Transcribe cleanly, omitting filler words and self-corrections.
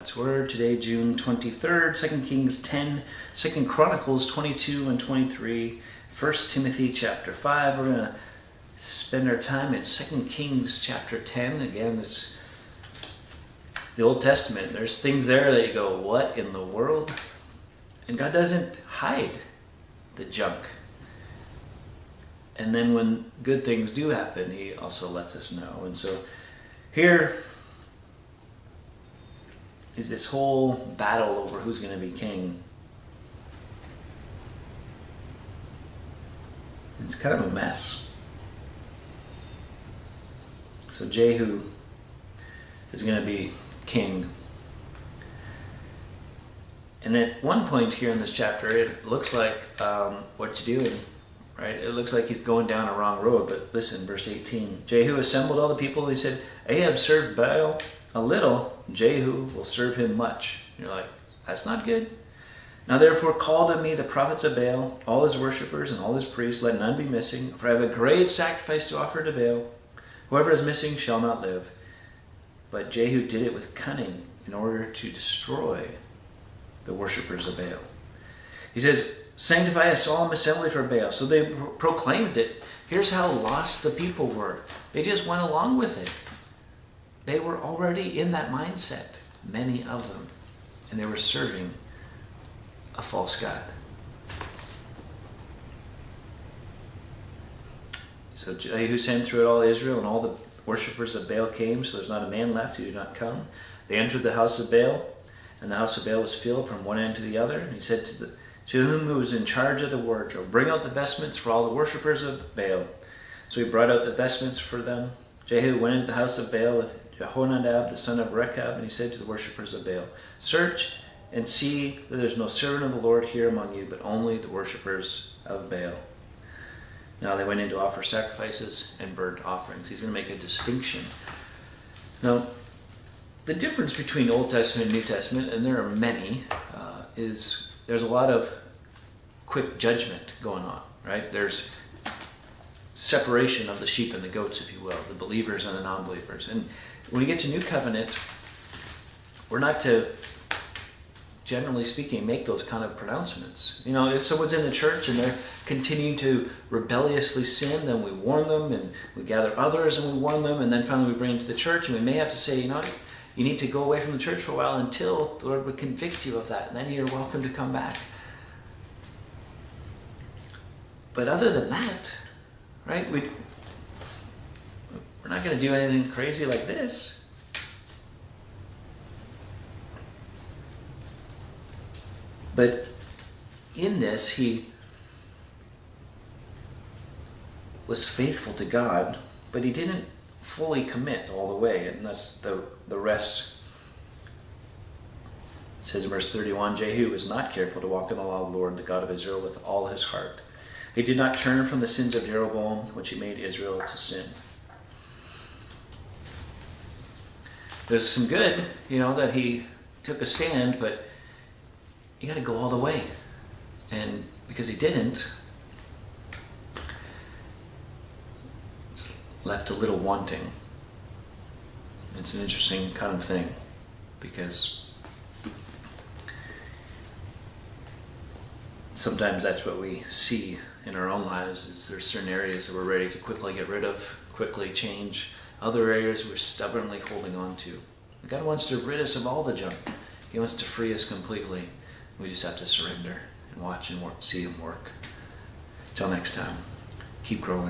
God's Word. Today, June 23rd, 2 Kings 10, 2 Chronicles 22 and 23, 1 Timothy chapter 5. We're going to spend our time in 2 Kings chapter 10. Again, it's the Old Testament. There's things there that you go, what in the world? And God doesn't hide the junk. And then when good things do happen, He also lets us know. And so here is this whole battle over who's going to be king. It's kind of a mess. So Jehu is going to be king. And at one point here in this chapter, it looks like what you're doing, right? It looks like he's going down a wrong road. But listen, verse 18. Jehu assembled all the people. He said, Ahab served Baal a little, Jehu will serve him much. You're like, that's not good. Now therefore call to me the prophets of Baal, all his worshippers and all his priests, let none be missing, for I have a great sacrifice to offer to Baal. Whoever is missing shall not live. But Jehu did it with cunning in order to destroy the worshippers of Baal. He says, sanctify a solemn assembly for Baal. So they proclaimed it. Here's how lost the people were. They just went along with it. They were already in that mindset, many of them, and they were serving a false god. So Jehu sent throughout all Israel, and all the worshippers of Baal came, so there's not a man left who did not come. They entered the house of Baal, and the house of Baal was filled from one end to the other. And he said to him who was in charge of the wardrobe, bring out the vestments for all the worshippers of Baal. So he brought out the vestments for them. Jehu went into the house of Baal with Jehonadab, the son of Rechab, and he said to the worshippers of Baal, search and see that there's no servant of the Lord here among you, but only the worshippers of Baal. Now they went in to offer sacrifices and burnt offerings. He's going to make a distinction. Now, the difference between Old Testament and New Testament, and there are many, is there's a lot of quick judgment going on, right? There's separation of the sheep and the goats, if you will, the believers and the non-believers. And when we get to New Covenant, we're not to, generally speaking, make those kind of pronouncements. You know, if someone's in the church and they're continuing to rebelliously sin, then we warn them, and we gather others and we warn them, and then finally we bring them to the church, and we may have to say, you know, you need to go away from the church for a while until the Lord would convict you of that, and then you're welcome to come back. But other than that, right, we're not going to do anything crazy like this. But in this, he was faithful to God, but he didn't fully commit all the way. And that's the rest. It says in verse 31, Jehu was not careful to walk in the law of the Lord, the God of Israel, with all his heart. He did not turn from the sins of Jeroboam, which he made Israel to sin. There's some good, that he took a stand, but you got to go all the way. And because he didn't, it's left a little wanting. It's an interesting kind of thing, because sometimes that's what we see in our own lives, is there's certain areas that we're ready to quickly get rid of, quickly change. Other areas we're stubbornly holding on to. God wants to rid us of all the junk. He wants to free us completely. We just have to surrender and watch and see Him work. Till next time, keep growing.